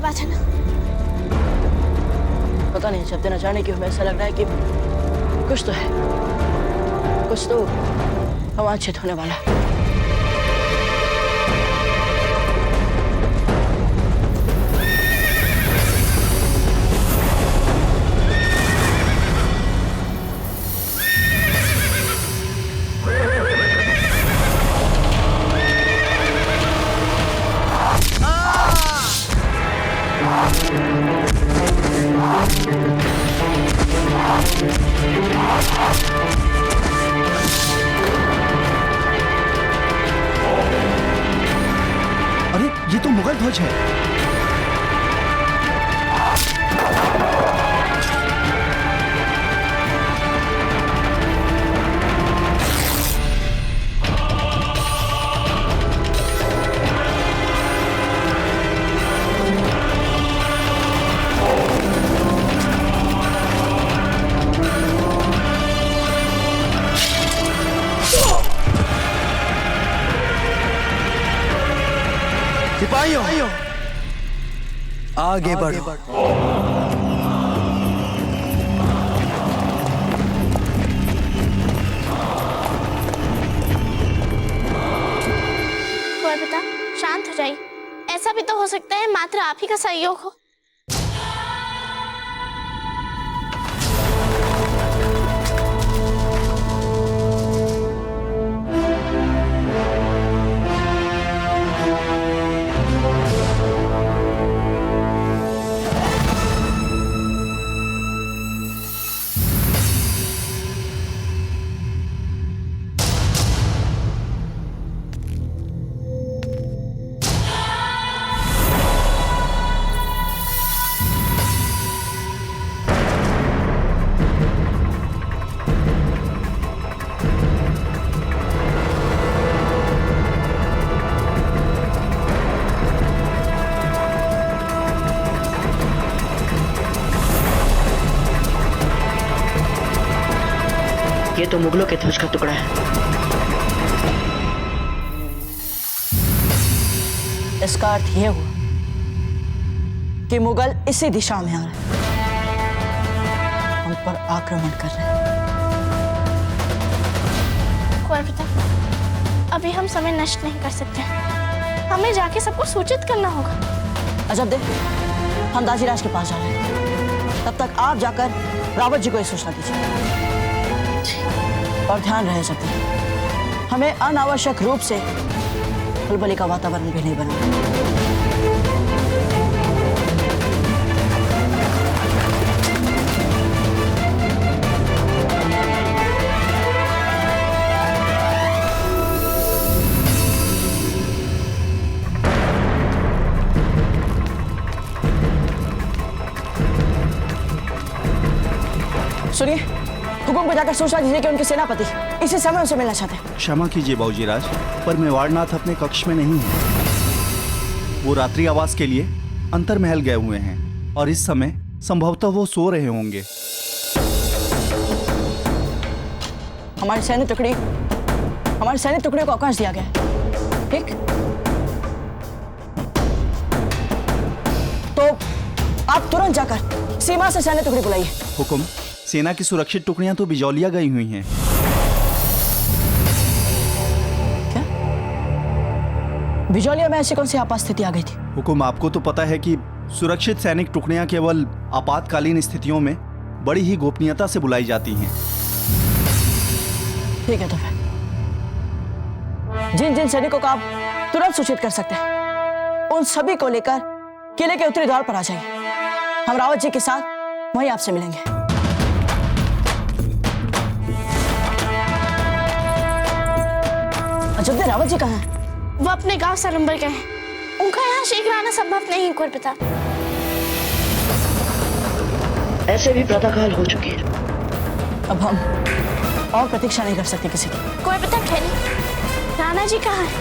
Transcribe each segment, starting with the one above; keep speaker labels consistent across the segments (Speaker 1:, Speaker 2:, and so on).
Speaker 1: बात है ना?
Speaker 2: पता नहीं, जब दिन अचानक क्यों हमें ऐसा लग रहा है कि कुछ तो है, कुछ तो अवांछित होने वाला है।
Speaker 3: अरे ये तो मुगल ध्वज है। सिपाहियों, आगे बढ़ो।
Speaker 1: कोई पिता, शांत हो जाइए। ऐसा भी तो हो सकता है मात्र आप ही का सहयोग हो।
Speaker 2: ये तो मुगलों के ध्वज का टुकड़ा है। इसका अर्थ यह हुआ कि मुगल इसी दिशा में आ रहे हैं, उन पर आक्रमण कर रहे हैं।
Speaker 1: कोई पिता, अभी हम समय नष्ट नहीं कर सकते। हमें जाके सबको सूचित करना होगा।
Speaker 2: अजब दे, हम दाजीराज के पास जा रहे हैं। तब तक आप जाकर रावत जी को यह सूचना दीजिए। और ध्यान रहे सकते हैं, हमें अनावश्यक रूप से खलबली का वातावरण भी नहीं बनाना। सुनिए, हुकुम को जाकर सूचना दीजिए कि उनके सेनापति इसी समय उनसे मिलना चाहते हैं।
Speaker 3: क्षमा कीजिए बाबूजी राज, पर मेवाड़नाथ अपने कक्ष में नहीं है। वो रात्रि आवास के लिए अंतर महल गए हुए हैं और इस समय संभवतः वो सो रहे होंगे।
Speaker 2: हमारी सैन्य टुकड़ी को अवकाश दिया गया है, ठीक? तो आप तुरंत जाकर सीमा से सैन्य टुकड़ी बुलाइए।
Speaker 3: हुकुम, सेना की सुरक्षित टुकड़ियां तो बिजौलिया गई हुई हैं।
Speaker 2: क्या? बिजौलिया में ऐसी कौन सी आपात स्थिति आ गई थी?
Speaker 3: हुकुम, आपको तो पता है कि सुरक्षित सैनिक टुकड़ियां केवल आपातकालीन स्थितियों में बड़ी ही गोपनीयता से बुलाई जाती हैं।
Speaker 2: ठीक है, तो फिर जिन जिन सैनिकों को आप तुरंत सूचित कर सकते हैं, उन सभी को लेकर किले के उत्तरी द्वार पर आ जाइए। हम रावत जी के साथ वहीं आपसे मिलेंगे। अजब दे, रावत जी कहाँ हैं?
Speaker 1: वो अपने गांव सरंबर गए हैं। उनका यहाँ शीघ्र आना संभव नहीं। कोई पिता,
Speaker 2: ऐसे भी प्रातःकाल हो चुकी है, अब हम और प्रतीक्षा नहीं कर सकते किसी की।
Speaker 1: कोई पिता ठहरिए, राणा जी कहाँ हैं?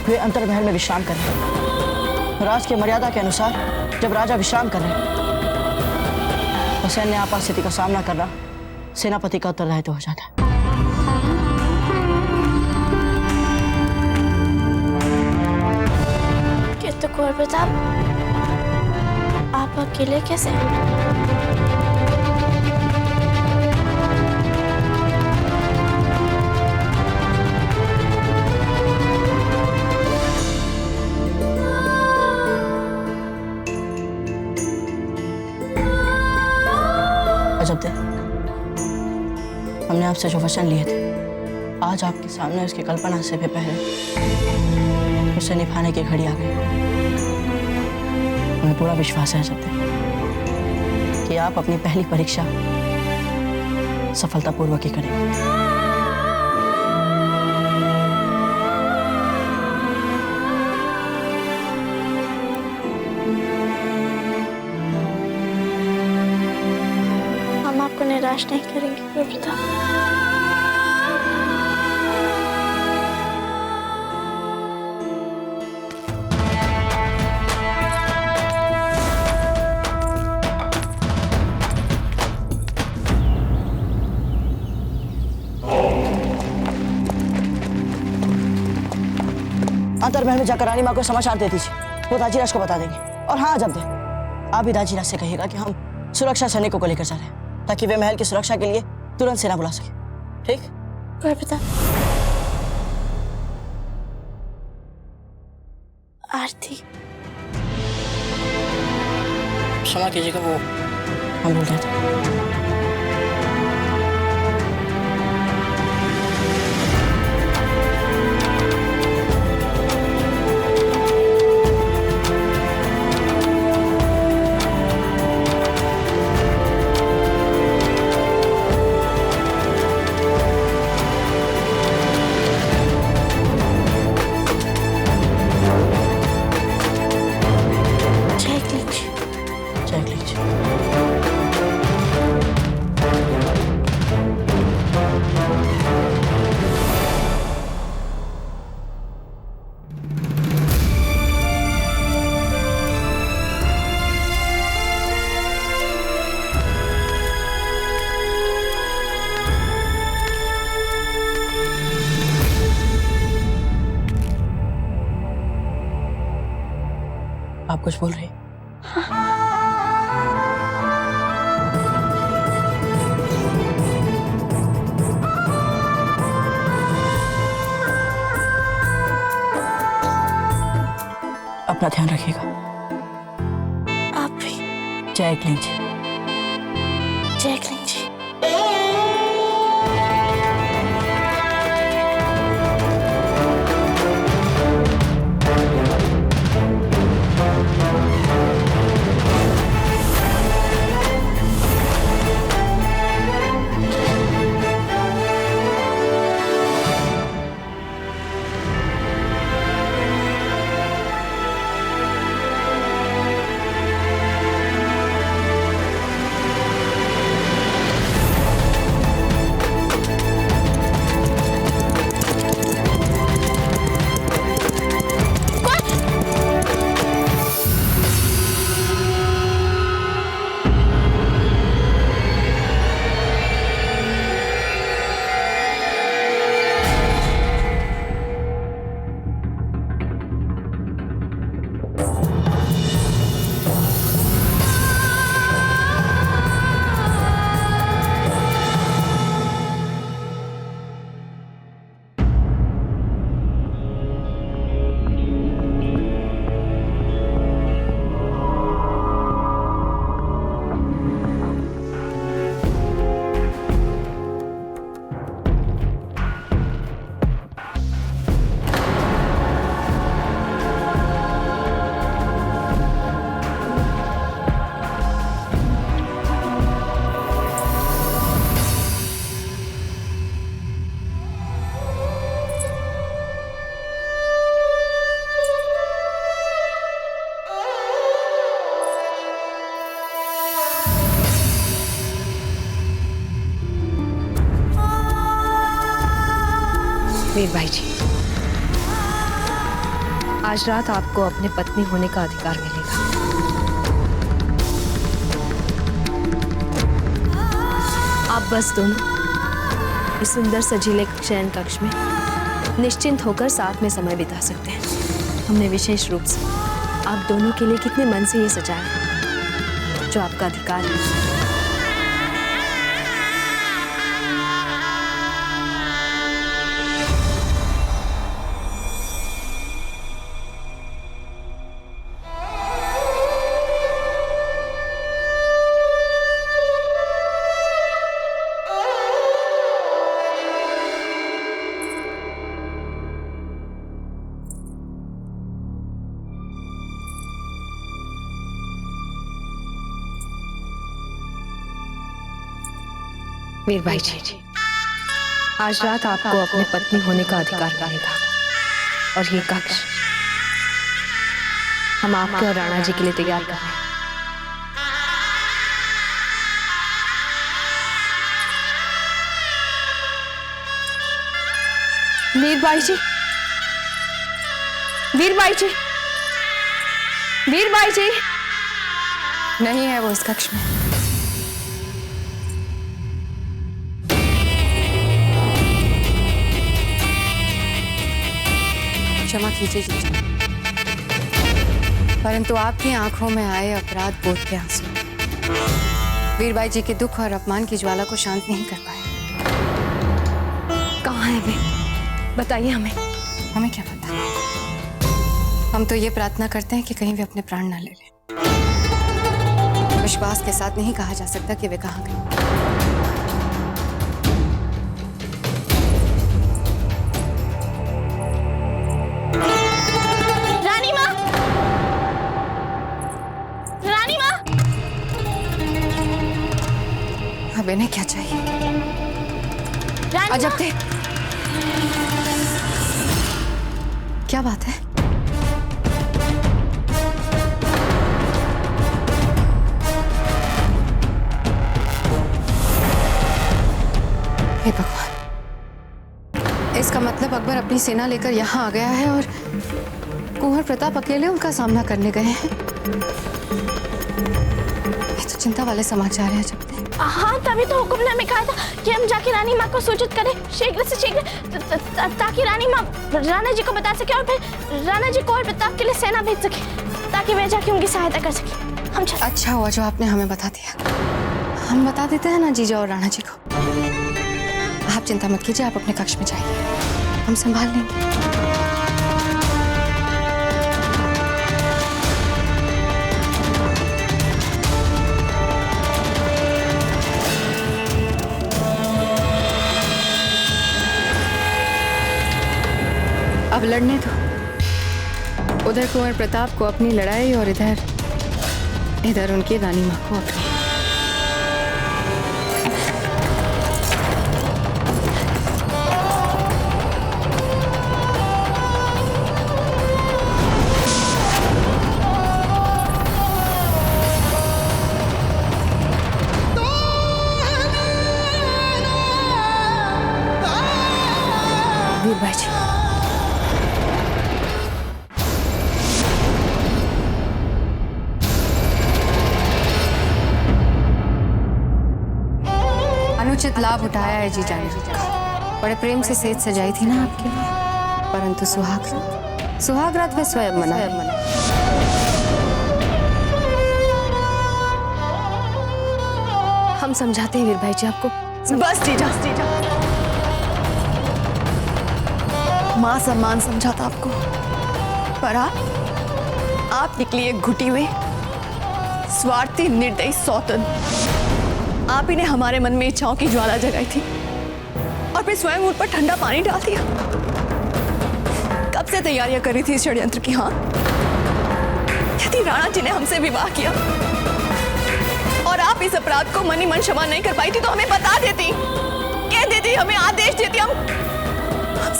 Speaker 2: वे अंतर महल में विश्राम कर रहे हैं। राज की मर्यादा के अनुसार जब राजा विश्राम कर रहे हैं तो सैन्य आपात स्थिति का सामना करना सेनापति का उत्तरदायित्व हो जाता है।
Speaker 1: तो कोई प्रताप, आप अकेले कैसे?
Speaker 2: अजब थे, हमने आपसे जो वचन लिए थे आज आपके सामने उसकी कल्पना से भी पहले उसे निभाने की घड़ी आ गई। हमें पूरा विश्वास है अजब थे कि आप अपनी पहली परीक्षा सफलतापूर्वक ही करेंगे।
Speaker 1: हम आपको निराश नहीं करेंगे प्रभुता।
Speaker 2: अंतर्महल में जाकर रानी माँ को समाचार दे दीजिए, वो दाजीराज को बता देंगे। और हाँ अजब दे, आप भी दाजीराज से कहिएगा कि हम सुरक्षा सैनिकों को लेकर जा रहे हैं ताकि वे महल की सुरक्षा के लिए तुरंत सेना बुला सके। ठीक?
Speaker 1: प्रभुता। आरती।
Speaker 2: क्षमा कीजिएगा, वो हम भूल रहे थे। आप कुछ बोल रही? अपना ध्यान रखिएगा।
Speaker 1: आप भी।
Speaker 2: जय क्लीन जी।
Speaker 1: जय क्लीन जी।
Speaker 4: वीर भाई जी, आज रात आपको अपने पत्नी होने का अधिकार मिलेगा। आप बस दोनों इस सुंदर सजीले शयन कक्ष में निश्चिंत होकर साथ में समय बिता सकते हैं। हमने विशेष रूप से आप दोनों के लिए कितने मन से ये सजाया, जो आपका अधिकार है। वीर भाई जी, आज रात आपको अपनी पत्नी होने का अधिकार मिलेगा और ये कक्ष हम आपके और राणा जी के लिए तैयार कर रहे हैं। वीर भाई जी, वीर भाई जी, वीर भाई जी, नहीं है वो इस कक्ष में।
Speaker 5: क्षमा कीजिए जी, परंतु आपकी आंखों में आए अपराध बोध के आंसू वीर भाई जी के दुख और अपमान की ज्वाला को शांत नहीं कर पाए।
Speaker 4: कहाँ है वे? बताइए हमें।
Speaker 5: हमें क्या पता, हम तो ये प्रार्थना करते हैं कि कहीं वे अपने प्राण ना ले लें। विश्वास के साथ नहीं कहा जा सकता कि वे कहाँ गए। अब इन्हें क्या चाहिए? अजब थे, क्या बात है? हे भगवान, इसका मतलब अकबर अपनी सेना लेकर यहाँ आ गया है और कुंवर प्रताप अकेले उनका सामना करने गए हैं। ये तो चिंता वाले समाचार हैं। जब
Speaker 1: हाँ, तभी तो हुक्मनामे में कहा था कि हम जाके रानी माँ को सूचित करें शीघ्र से शीघ्र, ताकि रानी माँ राणा जी को बता सके और फिर राणा जी को और प्रताप के लिए सेना भेज सके, ताकि वे जाके उनकी सहायता कर सके। हम
Speaker 5: अच्छा हुआ जो आपने हमें बता दिया। हम बता देते हैं ना जीजा और राणा जी को। आप चिंता मत कीजिए, आप अपने कक्ष में जाइए, हम संभाल लेंगे। अब लड़ने दो। उधर कुंवर प्रताप को अपनी लड़ाई और इधर उनकी रानी माँ को अपनी। वीर भाई जी, अनुचित लाभ उठाया है जीजा ने। बड़े प्रेम से सेज सजाई थी ना आपके लिए, परंतु सुहागरात वे स्वयं मना।
Speaker 4: हम समझाते हैं वीर भाई जी आपको।
Speaker 2: बस जीजा, माँ सम्मान समझाता आपको, पर आप निकली एक घुटी हुई स्वार्थी निर्दयी सौतन। आप ही ने हमारे मन में इच्छाओं की ज्वाला जगाई थी और फिर स्वयं उन पर ठंडा पानी डाल दिया। कब से तैयारियां करी थी इस षड्यंत्र की? हाँ, यदि राणा जी ने हमसे विवाह किया और आप इस अपराध को मन ही मन क्षमा नहीं कर पाई थी तो हमें बता देती, कह देती, हमें आदेश देती, हम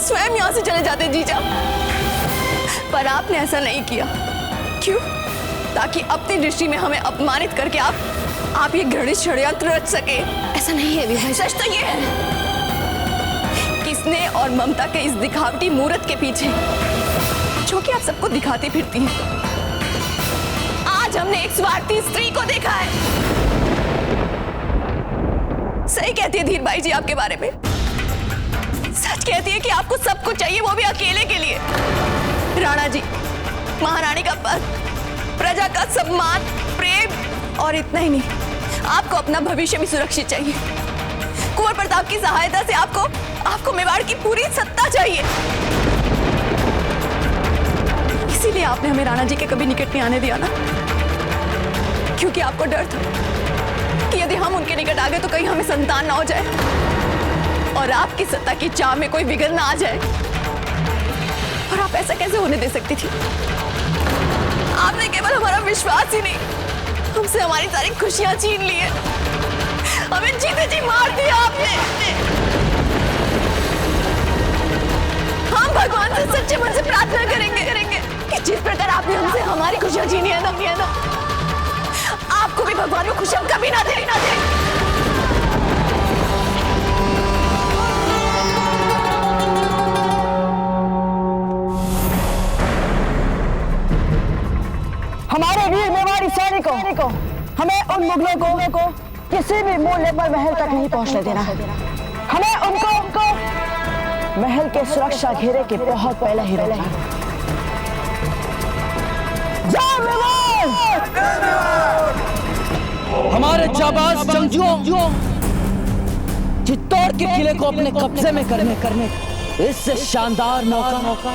Speaker 2: स्वयं यहां से चले जाते जीजा। पर आपने ऐसा नहीं किया। क्यों? ताकि अपनी दृष्टि में हमें अपमानित करके आप ये घृणित षड्यंत्र रच सके।
Speaker 4: ऐसा नहीं है वीर भाई।
Speaker 2: सच तो ये है कि स्नेह और ममता के इस दिखावटी मूर्त के पीछे जो कि आप सबको दिखाती फिरती हैं, आज हमने एक स्वार्थी स्त्री को देखा है। सही कहती है धीर भाई जी आपके बारे में, सच कहती है कि आपको सब कुछ चाहिए, वो भी अकेले के लिए। राणा जी, महारानी का पद, प्रजा का सम्मान, प्रेम,
Speaker 6: और इतना ही नहीं, आपको अपना भविष्य भी सुरक्षित चाहिए। कुंवर प्रताप की सहायता से आपको मेवाड़ की पूरी सत्ता चाहिए। इसीलिए आपने हमें राणा जी के कभी निकट नहीं आने दिया ना, क्योंकि आपको डर था कि यदि हम उनके निकट आ गए तो कहीं हमें संतान ना हो जाए और आपकी सत्ता की चाह में कोई बिगड़ ना आ जाए। और आप ऐसा कैसे होने दे सकती थी? आपने केवल हमारा विश्वास ही नहीं, हमसे हमारी सारी खुशियां छीन ली है। हमें जीते जी मार दिया आपने। हम भगवान से सच्चे मन से प्रार्थना करेंगे कि जिस प्रकार आपने हमसे हमारी खुशियां छीनी है ना, आपको भी भगवान को खुशियां कभी ना दे।
Speaker 2: हमारे वीर मेवाड़ी सैनिकों, हमें उन मुगलों को किसी भी मूल्य पर महल तक नहीं पहुंचने देना। हमें उनको महल के सुरक्षा घेरे के बहुत पहले ही रोकना। जय मेवाड़!
Speaker 7: हमारे जाबाज जंगजुओं चित्तौड़ के किले को अपने कब्जे में करने इससे शानदार मौका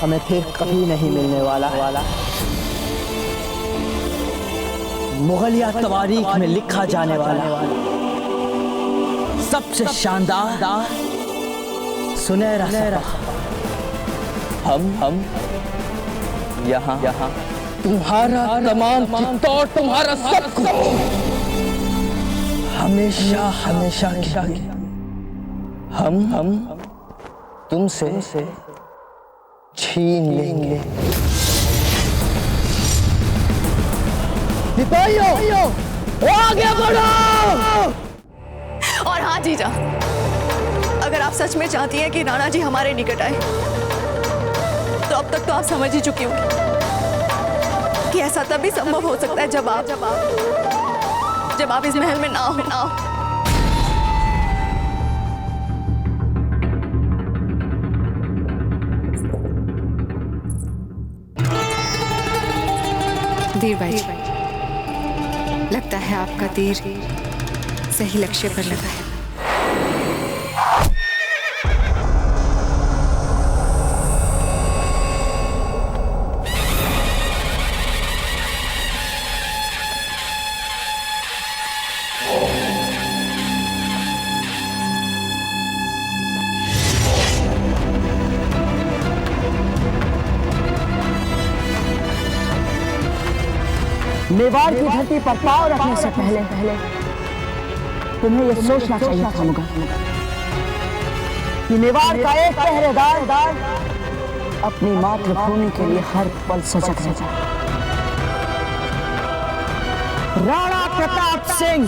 Speaker 7: हमें फिर कभी नहीं मिलने वाला। मुगलिया तवारीख में लिखा जाने वाला सबसे शानदार सुनहरा हम यहाँ तुम्हारा तमाम चित्तौड़, तुम्हारा सब कुछ हमेशा के हम तुमसे छीन लेंगे। सिपाहियों, आगे बढ़ो!
Speaker 6: और हाँ जीजा, अगर आप सच में चाहती हैं कि राणा जी हमारे निकट आए, तो अब तक तो आप समझ ही चुकी होंगी कि ऐसा तभी संभव हो सकता है जब आप इस महल में ना हो।
Speaker 5: धीर भाई, लगता है आपका तीर सही लक्ष्य पर लगा है।
Speaker 2: मेवाड़ की धरती पर पांव रखने से पहले तुम्हें यह सोचना चाहिए था मुगल कि मेवाड़ का एक पहरेदार अपनी मातृभूमि के लिए हर पल सजग रहता है। राणा प्रताप सिंह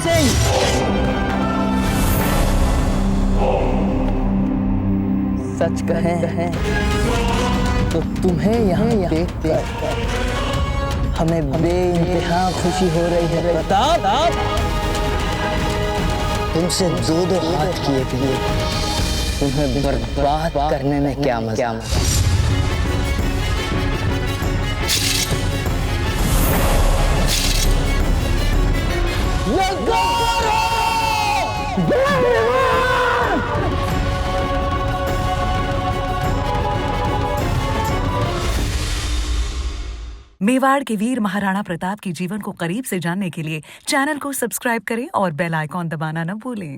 Speaker 7: सच कहें तो तुम्हें यहाँ देखकर हमें बेइंतहा खुशी हो रही है प्रताप। तुमसे दो हाथ किए भी तुम्हें बर्बाद करने में क्या मजा।
Speaker 8: मेवाड़ के वीर महाराणा प्रताप के जीवन को करीब से जानने के लिए चैनल को सब्सक्राइब करें और बेल आइकॉन दबाना न भूलें।